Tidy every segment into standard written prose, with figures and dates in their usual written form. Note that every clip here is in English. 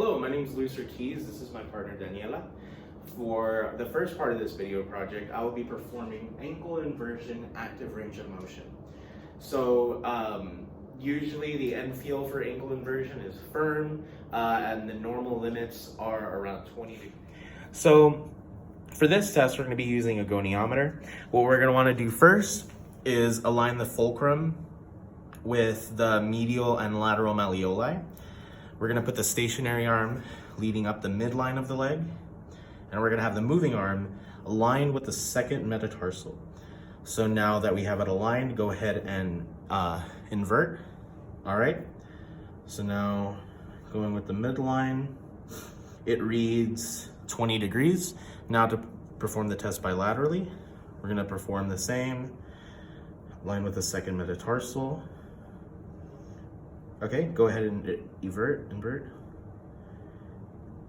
Hello, my name is Luis Ortiz. This is my partner Daniela. For the first part of this video project, I will be performing ankle inversion active range of motion. So usually the end feel for ankle inversion is firm and the normal limits are around 20 degrees. So for this test, we're going to be using a goniometer. What we're going to want to do first is align the fulcrum with the medial and lateral malleoli. We're gonna put the stationary arm leading up the midline of the leg, and we're gonna have the moving arm aligned with the second metatarsal. So now that we have it aligned, go ahead and invert. All right, so now going with the midline, it reads 20 degrees. Now to perform the test bilaterally, we're gonna perform the same, align with the second metatarsal. Okay, go ahead and invert.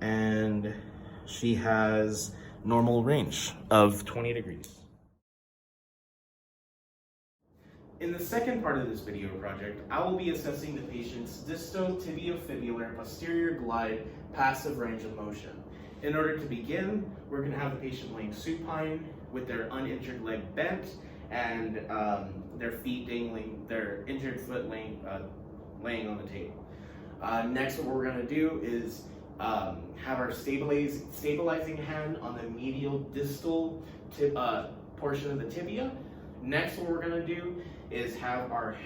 And she has normal range of 20 degrees. In the second part of this video project, I will be assessing the patient's distal tibiofibular posterior glide passive range of motion. In order to begin, we're going to have the patient laying supine with their uninjured leg bent and their feet dangling, their injured foot laying on the table. Next, what we're going to do is have our stabilizing hand on the medial distal portion of the tibia. Next, what we're going to do is have our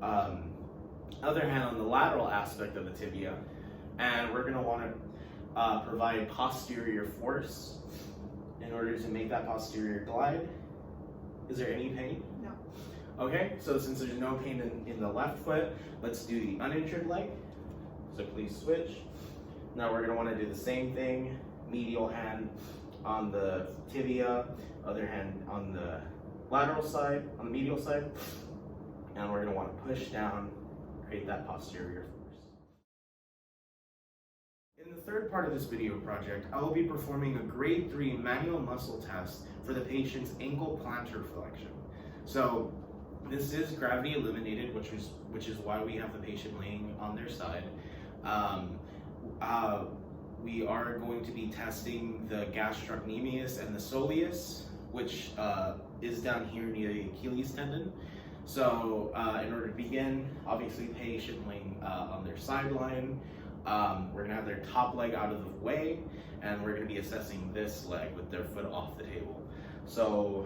other hand on the lateral aspect of the tibia, and we're going to want to provide posterior force in order to make that posterior glide. Is there any pain? No. Okay, so since there's no pain in the left foot, let's do the uninjured leg. So please switch. Now we're gonna wanna do the same thing. Medial hand on the tibia, other hand on the lateral side, on the medial side. And we're gonna wanna push down, create that posterior force. In the third part of this video project, I will be performing a grade 3 manual muscle test for the patient's ankle plantar flexion. So this is gravity eliminated, which is why we have the patient laying on their side. We are going to be testing the gastrocnemius and the soleus, which is down here near the Achilles tendon. So in order to begin, obviously patient laying on their sideline. We're gonna have their top leg out of the way, and we're gonna be assessing this leg with their foot off the table. So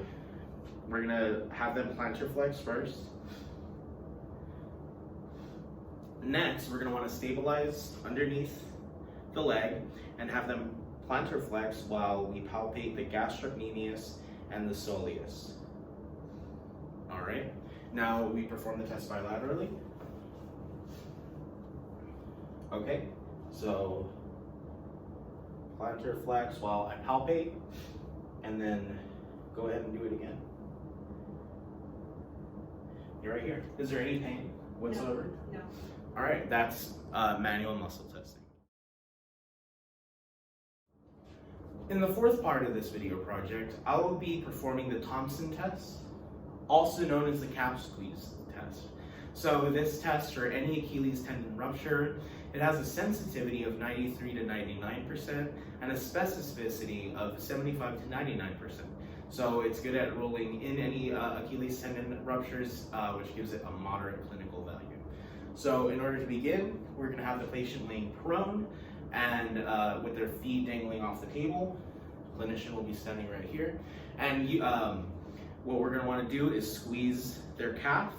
we're gonna have them plantar flex first. Next, we're gonna wanna stabilize underneath the leg and have them plantar flex while we palpate the gastrocnemius and the soleus. All right, now we perform the test bilaterally. Okay, so plantar flex while I palpate, and then go ahead and do it again. You're right here. Is there any pain whatsoever? No. All right, that's manual muscle testing. In the fourth part of this video project, I will be performing the Thompson test, also known as the calf squeeze test. So this test for any Achilles tendon rupture, it has a sensitivity of 93 to 99% and a specificity of 75 to 99%. So it's good at ruling in any Achilles tendon ruptures, which gives it a moderate clinical value. So in order to begin, we're going to have the patient laying prone and with their feet dangling off the table. Clinician will be standing right here. And what we're going to want to do is squeeze their calf.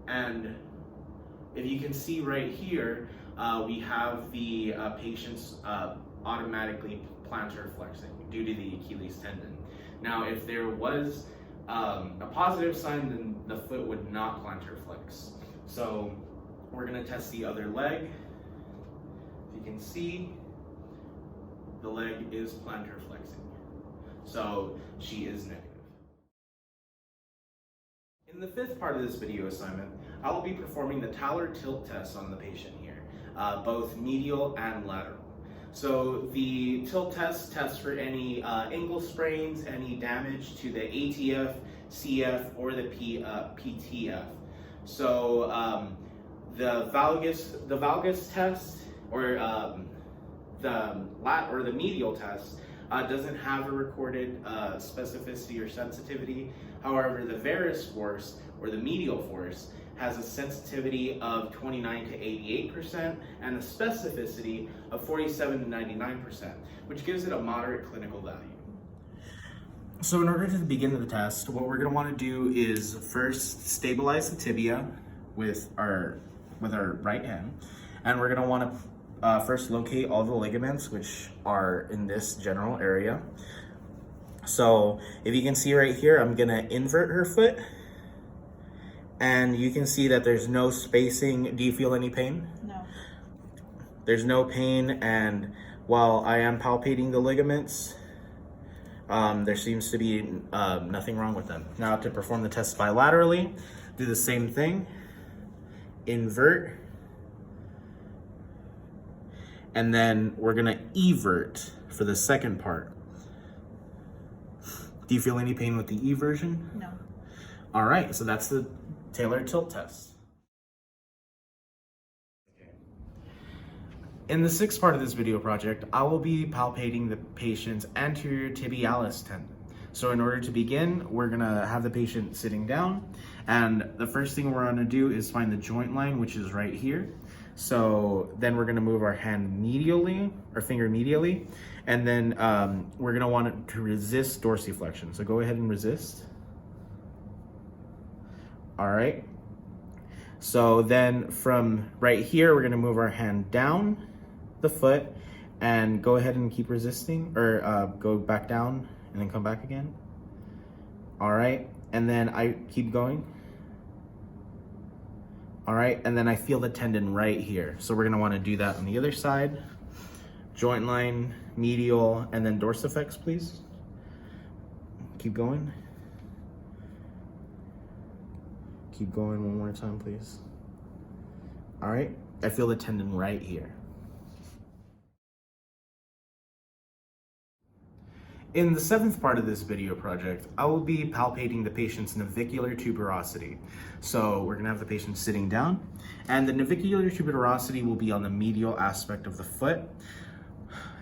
And if you can see right here, we have the patient's automatically plantar flexing due to the Achilles tendon. Now, if there was a positive sign, then the foot would not plantar flex. So we're going to test the other leg. If you can see, the leg is plantar flexing. So she is negative. In the fifth part of this video assignment, I will be performing the Talar Tilt Test on the patient here, both medial and lateral. So the tilt test tests for any ankle sprains, any damage to the ATF, CF, or the PTF. So the valgus test the medial test doesn't have a recorded specificity or sensitivity. However, the varus force or the medial force has a sensitivity of 29 to 88% and a specificity of 47 to 99%, which gives it a moderate clinical value. So in order to begin the test, what we're going to want to do is first stabilize the tibia with our right hand, and we're going to want to first locate all the ligaments which are in this general area. So if you can see right here, I'm going to invert her foot, and you can see that there's no spacing. Do you feel any pain? No. There's no pain, and while I am palpating the ligaments, there seems to be nothing wrong with them. Now to perform the test bilaterally, do the same thing. Invert. And then we're gonna evert for the second part. Do you feel any pain with the eversion? No. All right, so that's the Talar Tilt Test. In the sixth part of this video project, I will be palpating the patient's anterior tibialis tendon. So in order to begin, we're gonna have the patient sitting down, and the first thing we're gonna do is find the joint line, which is right here. So then we're gonna move our hand medially, our finger medially, and then we're gonna want it to resist dorsiflexion. So go ahead and resist. All right. So then from right here, we're gonna move our hand down the foot and go ahead and keep resisting, or go back down and then come back again. All right, and then I keep going. All right, and then I feel the tendon right here. So we're gonna wanna do that on the other side. Joint line, medial, and then dorsiflex, please. Keep going. Keep going one more time, please. All right, I feel the tendon right here. In the seventh part of this video project, I will be palpating the patient's navicular tuberosity. So we're gonna have the patient sitting down, and the navicular tuberosity will be on the medial aspect of the foot.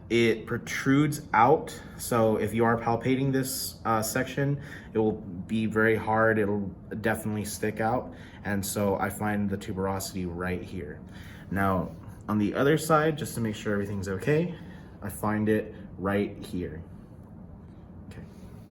It protrudes out, so if you are palpating this section, it will be very hard, it'll definitely stick out, and so I find the tuberosity right here. Now, on the other side, just to make sure everything's okay, I find it right here.